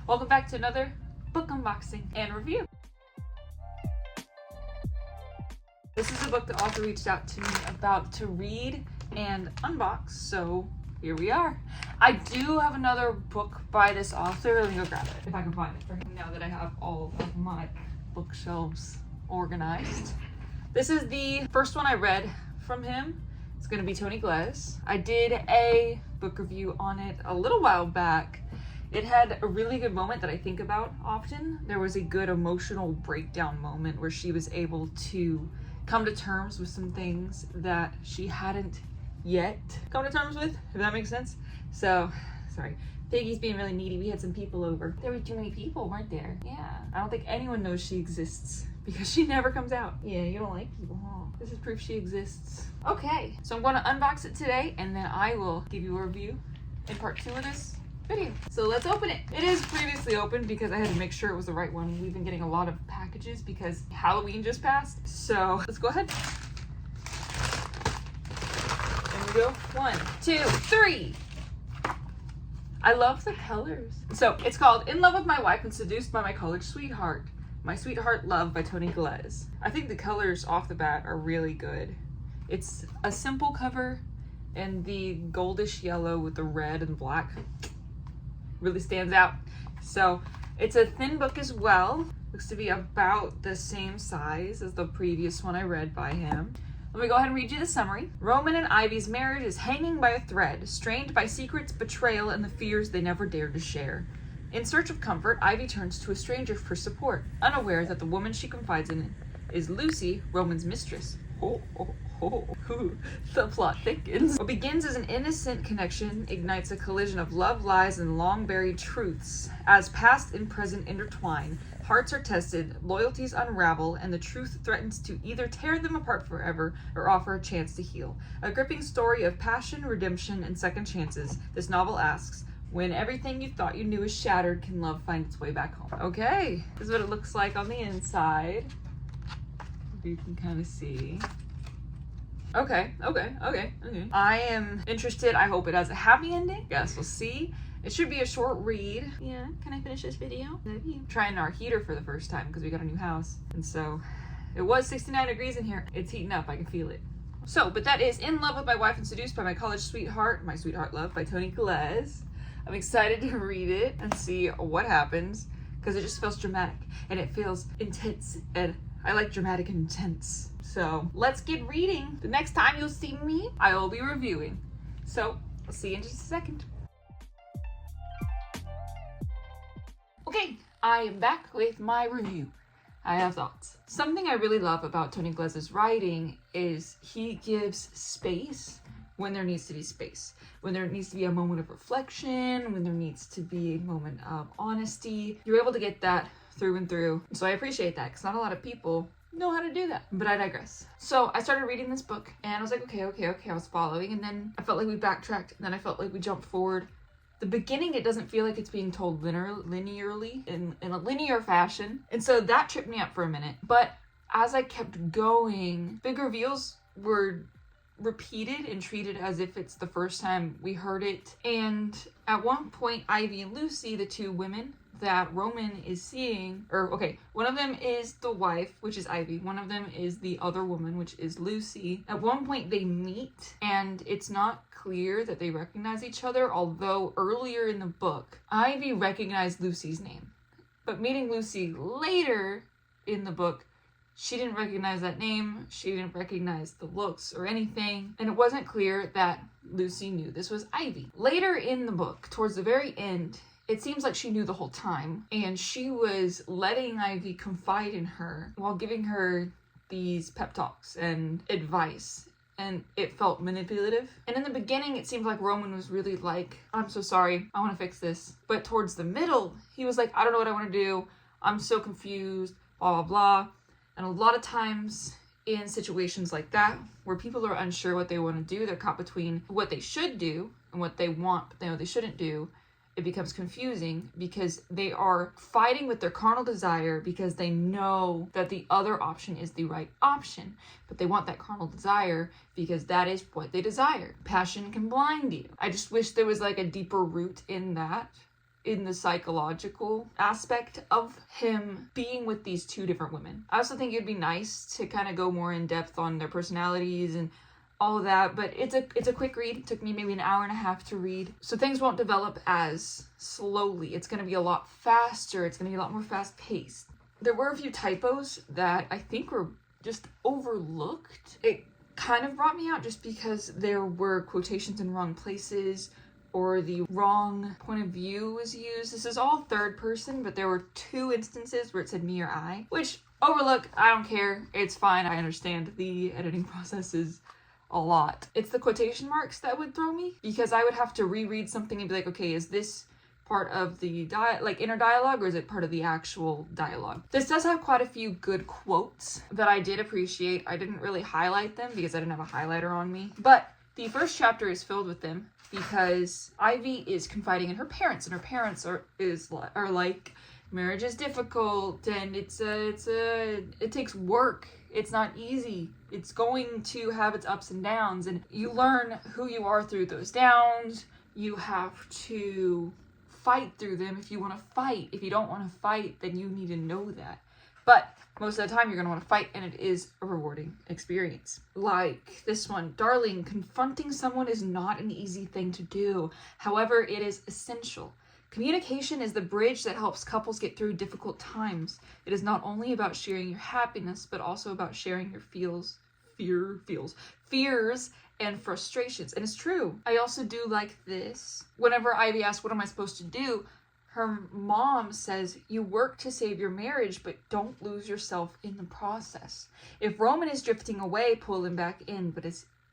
Welcome back to another book unboxing and review. This is a book the author reached out to me about to read and unbox, so here we are. I do have another book by this author. Let me go grab it if I can find it for him now that I have all of my bookshelves organized. This is the first one I read from him. It's going to be Tony Glass. I did a book review on it a little while back. It had a really good moment that I think about often. There was a good emotional breakdown moment where she was able to come to terms with some things that she hadn't yet come to terms with, if that makes sense. So, sorry. Piggy's being really needy. We had some people over. There were too many people, weren't there? Yeah. I don't think anyone knows she exists because she never comes out. Yeah, you don't like people, huh? This is proof she exists. Okay, so I'm going to unbox it today and then I will give you a review in part 2 of this video. So let's open it. It is previously opened because I had to make sure it was the right one. We've been getting a lot of packages because Halloween just passed. So let's go ahead. There we go. 1, 2, 3. I love the colors. So it's called In Love with My Wife and Seduced by My College Sweetheart. My Sweetheart Love by Tony Glass. I think the colors off the bat are really good. It's a simple cover and the goldish yellow with the red and black really stands out. So it's a thin book as well. Looks to be about the same size as the previous one I read by him. Let me go ahead and read you the summary. Roman and Ivy's marriage is hanging by a thread, strained by secrets, betrayal, and the fears they never dared to share. In search of comfort, Ivy turns to a stranger for support, unaware that the woman she confides in is Lucy, Roman's mistress. The plot thickens. What begins as an innocent connection ignites a collision of love, lies, and long-buried truths. As past and present intertwine, hearts are tested, loyalties unravel, and the truth threatens to either tear them apart forever or offer a chance to heal. A gripping story of passion, redemption, and second chances, this novel asks, when everything you thought you knew is shattered, can love find its way back home? Okay, this is what it looks like on the inside. You can kind of see. Okay. I am interested. I hope it has a happy ending. Guess we'll see. It should be a short read. Yeah, can I finish this video? Love you. Trying our heater for the first time because we got a new house. And so it was 69 degrees in here. It's heating up, I can feel it. So, but that is In Love with My Wife and Seduced by My College Sweetheart, My Sweetheart Love by Tony Glass. I'm excited to read it and see what happens because it just feels dramatic and it feels intense, and I like dramatic and intense. So let's get reading. The next time you'll see me, I will be reviewing. So I'll see you in just a second. Okay, I am back with my review. I have thoughts. Something I really love about Tony Glass's writing is he gives space when there needs to be space. When there needs to be a moment of reflection, when there needs to be a moment of honesty. You're able to get that through and through. So I appreciate that because not a lot of people know how to do that. But I digress. So I started reading this book and I was like, okay. I was following, and then I felt like we backtracked, and then I felt like we jumped forward. The beginning, it doesn't feel like it's being told linearly in a linear fashion. And so that tripped me up for a minute. But as I kept going, big reveals were repeated and treated as if it's the first time we heard it. And at one point, Ivy and Lucy, the two women that Roman is seeing, one of them is the wife, which is Ivy. One of them is the other woman, which is Lucy. At one point they meet and it's not clear that they recognize each other, although earlier in the book, Ivy recognized Lucy's name. But meeting Lucy later in the book, she didn't recognize that name. She didn't recognize the looks or anything. And it wasn't clear that Lucy knew this was Ivy. Later in the book, towards the very end, it seems like she knew the whole time, and she was letting Ivy confide in her while giving her these pep talks and advice, and it felt manipulative. And in the beginning, it seemed like Roman was really like, I'm so sorry, I want to fix this. But towards the middle, he was like, I don't know what I want to do, I'm so confused, blah, blah, blah. And a lot of times in situations like that, where people are unsure what they want to do, they're caught between what they should do and what they want, but they know they shouldn't do. It becomes confusing because they are fighting with their carnal desire because they know that the other option is the right option, but they want that carnal desire because that is what they desire. Passion can blind you. I just wish there was like a deeper root in that in the psychological aspect of him being with these two different women. I also think it'd be nice to kind of go more in depth on their personalities and all of that, but it's a quick read. It took me maybe an hour and a half to read, so things won't develop as slowly. It's going to be a lot faster. It's going to be a lot more fast-paced. There were a few typos that I think were just overlooked. It kind of brought me out just because there were quotations in wrong places, or the wrong point of view was used. This is all third person, but there were 2 instances where it said me or I, which overlook. I don't care. It's fine. I understand the editing process is a lot. It's the quotation marks that would throw me, because I would have to reread something and be like, okay, is this part of the inner dialogue, or is it part of the actual dialogue? This does have quite a few good quotes that I did appreciate. I didn't really highlight them because I didn't have a highlighter on me, but the first chapter is filled with them because Ivy is confiding in her parents, and her parents are like, marriage is difficult, and it takes work. It's not easy. It's going to have its ups and downs, and you learn who you are through those downs. You have to fight through them if you want to fight. If you don't want to fight, then you need to know that. But most of the time you're going to want to fight, and it is a rewarding experience. Like this one, darling, confronting someone is not an easy thing to do. However, it is essential. Communication is the bridge that helps couples get through difficult times. It is not only about sharing your happiness, but also about sharing your fears and frustrations. And it's true. I also do like this. Whenever Ivy asks, what am I supposed to do? Her mom says, you work to save your marriage, but don't lose yourself in the process. If Roman is drifting away, pull him back in, but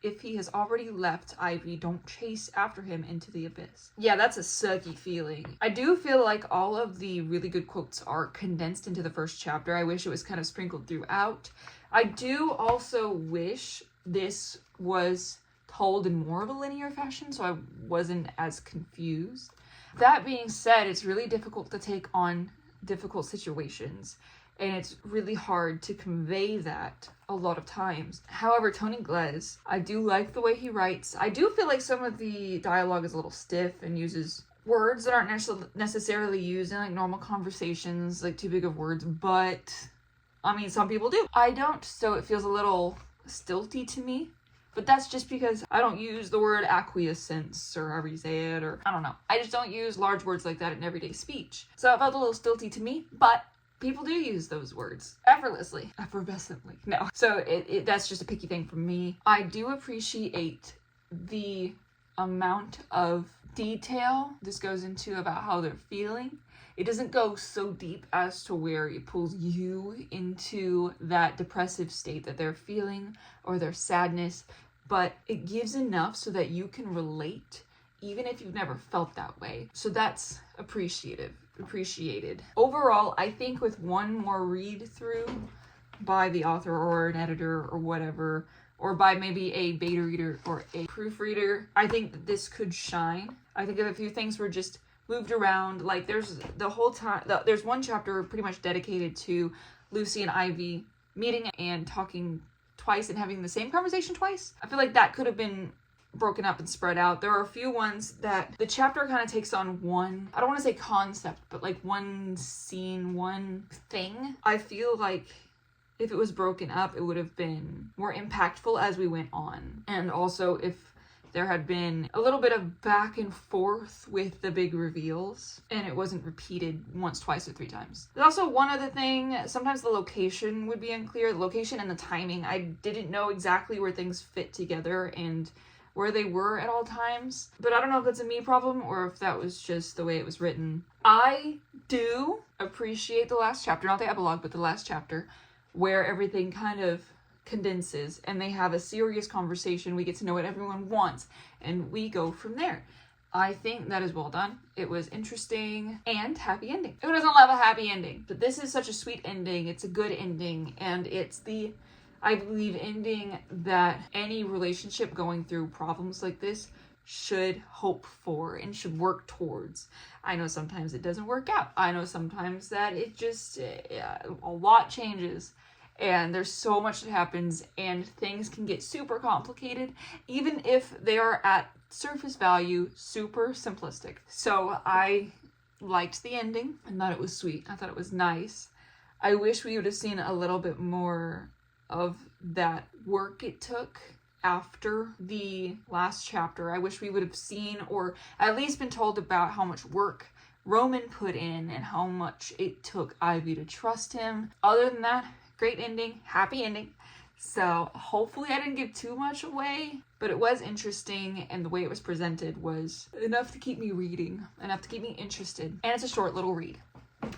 if he has already left Ivy, don't chase after him into the abyss. Yeah, that's a sucky feeling. I do feel like all of the really good quotes are condensed into the first chapter. I wish it was kind of sprinkled throughout. I do also wish this was told in more of a linear fashion, so I wasn't as confused. That being said, it's really difficult to take on difficult situations, and it's really hard to convey that a lot of times. However, Tony Glass, I do like the way he writes. I do feel like some of the dialogue is a little stiff and uses words that aren't necessarily used in like normal conversations, like too big of words, but I mean, some people do. I don't, so it feels a little stilty to me. But that's just because I don't use the word acquiescence, or however you say it, or I don't know. I just don't use large words like that in everyday speech. So it felt a little stilty to me, but people do use those words effortlessly, effervescently. No. So that's just a picky thing for me. I do appreciate the amount of detail this goes into about how they're feeling. It doesn't go so deep as to where it pulls you into that depressive state that they're feeling or their sadness, but it gives enough so that you can relate even if you've never felt that way. So that's appreciated. Overall, I think with one more read through by the author or an editor or whatever, or by maybe a beta reader or a proofreader, I think that this could shine. I think if a few things were just moved around, like there's there's one chapter pretty much dedicated to Lucy and Ivy meeting and talking twice and having the same conversation twice. I feel like that could have been broken up and spread out. There are a few ones that the chapter kind of takes on one, I don't want to say concept, but like one scene, one thing. I feel like if it was broken up, it would have been more impactful as we went on. And also if there had been a little bit of back and forth with the big reveals and it wasn't repeated once, twice, or 3 times. There's also one other thing. Sometimes the location would be unclear. The location and the timing. I didn't know exactly where things fit together and where they were at all times. But I don't know if that's a me problem or if that was just the way it was written. I do appreciate the last chapter, not the epilogue, but the last chapter, where everything kind of condenses and they have a serious conversation. We get to know what everyone wants and we go from there. I think that is well done. It was interesting and happy ending. Who doesn't love a happy ending? But this is such a sweet ending. It's a good ending, and it's the, I believe, ending that any relationship going through problems like this should hope for and should work towards. I know sometimes it doesn't work out. I know sometimes that it just, a lot changes. And there's so much that happens and things can get super complicated, even if they are at surface value super simplistic. So I liked the ending and thought it was sweet. I thought it was nice. I wish we would have seen a little bit more of that work it took after the last chapter. I wish we would have seen, or at least been told about how much work Roman put in and how much it took Ivy to trust him. Other than that, great ending, happy ending. So hopefully I didn't give too much away, but it was interesting, and the way it was presented was enough to keep me reading, enough to keep me interested. And it's a short little read. That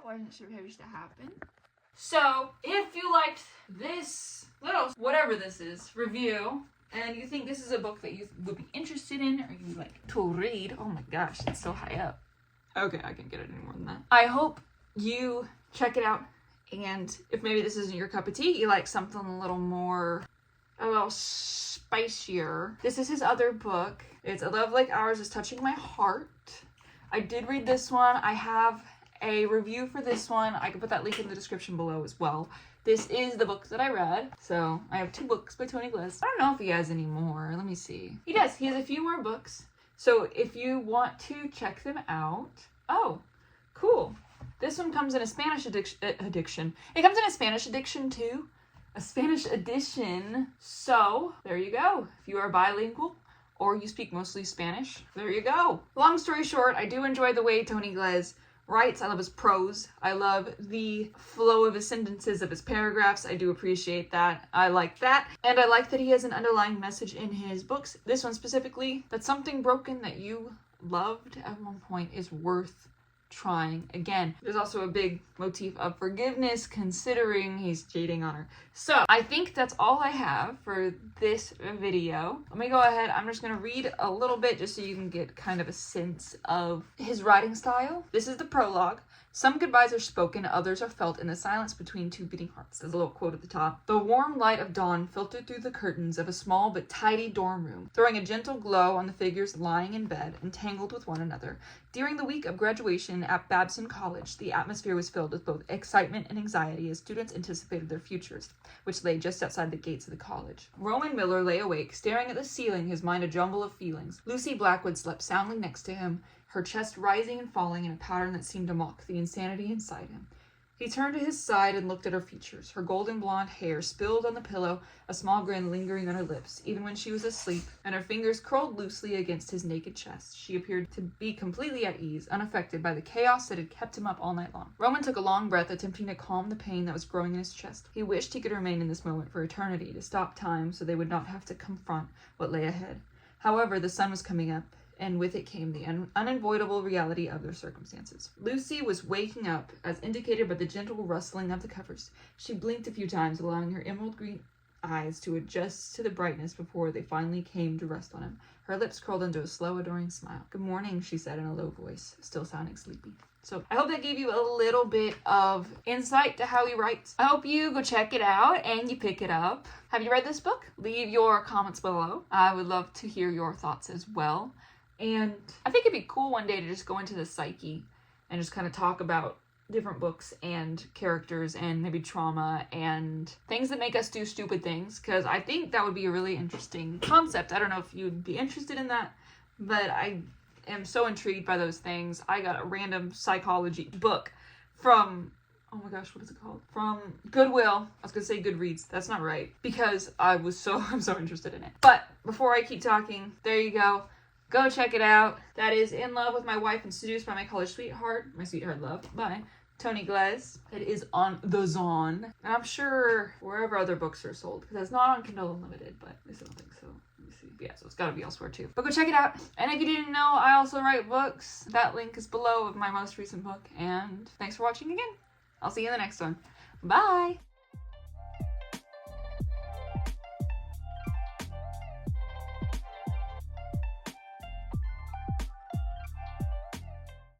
wasn't supposed to happen. So if you liked this little, whatever this is, review, and you think this is a book that you would be interested in, or you would like to read, oh my gosh, it's so high up. Okay, I can't get it any more than that. I hope you check it out. And if maybe this isn't your cup of tea, you like something a little spicier. This is his other book. It's A Love Like Ours Is Touching My Heart. I did read this one. I have a review for this one. I can put that link in the description below as well. This is the book that I read. So I have 2 books by Tony Glass. I don't know if he has any more. Let me see. He does. He has a few more books. So if you want to check them out. Oh, cool. This one comes in a Spanish addiction. It comes in a Spanish edition too. A Spanish edition. So, there you go. If you are bilingual or you speak mostly Spanish, there you go. Long story short, I do enjoy the way Tony Glass writes. I love his prose. I love the flow of his sentences, of his paragraphs. I do appreciate that. I like that. And I like that he has an underlying message in his books. This one specifically, that something broken that you loved at one point is worth trying again. There's also a big motif of forgiveness, considering he's cheating on her. So I think that's all I have for this video. Let me go ahead. I'm just going to read a little bit just so you can get kind of a sense of his writing style. This is the prologue. Some goodbyes are spoken, others are felt in the silence between 2 beating hearts. There's a little quote at the top. The warm light of dawn filtered through the curtains of a small but tidy dorm room, throwing a gentle glow on the figures lying in bed, entangled with one another. During the week of graduation at Babson College, the atmosphere was filled with both excitement and anxiety as students anticipated their futures, which lay just outside the gates of the college. Roman Miller lay awake, staring at the ceiling, his mind a jumble of feelings. Lucy Blackwood slept soundly next to him, her chest rising and falling in a pattern that seemed to mock the insanity inside him. He turned to his side and looked at her features. Her golden blonde hair spilled on the pillow, a small grin lingering on her lips. Even when she was asleep, and her fingers curled loosely against his naked chest, she appeared to be completely at ease, unaffected by the chaos that had kept him up all night long. Roman took a long breath, attempting to calm the pain that was growing in his chest. He wished he could remain in this moment for eternity, to stop time so they would not have to confront what lay ahead. However, the sun was coming up, and with it came the unavoidable reality of their circumstances. Lucy was waking up, as indicated by the gentle rustling of the covers. She blinked a few times, allowing her emerald green eyes to adjust to the brightness before they finally came to rest on him. Her lips curled into a slow, adoring smile. "Good morning," she said in a low voice, still sounding sleepy. So I hope that gave you a little bit of insight to how he writes. I hope you go check it out and you pick it up. Have you read this book? Leave your comments below. I would love to hear your thoughts as well. And I think it'd be cool one day to just go into the psyche and just kind of talk about different books and characters and maybe trauma and things that make us do stupid things, because I think that would be a really interesting concept. I don't know if you'd be interested in that, but I am so intrigued by those things. I got a random psychology book from, oh my gosh, what is it called? From Goodwill. I was gonna say Goodreads. That's not right, because I'm so interested in it. But before I keep talking, there you go. Go check it out. That is In Love with My Wife and Seduced by My College Sweetheart. My Sweetheart Love by Tony Glass. It is on the Zon. And I'm sure wherever other books are sold, because it's not on Kindle Unlimited, but I still don't think so. Let me see. Yeah, so it's gotta be elsewhere too. But go check it out. And if you didn't know, I also write books. That link is below of my most recent book. And thanks for watching again. I'll see you in the next one. Bye!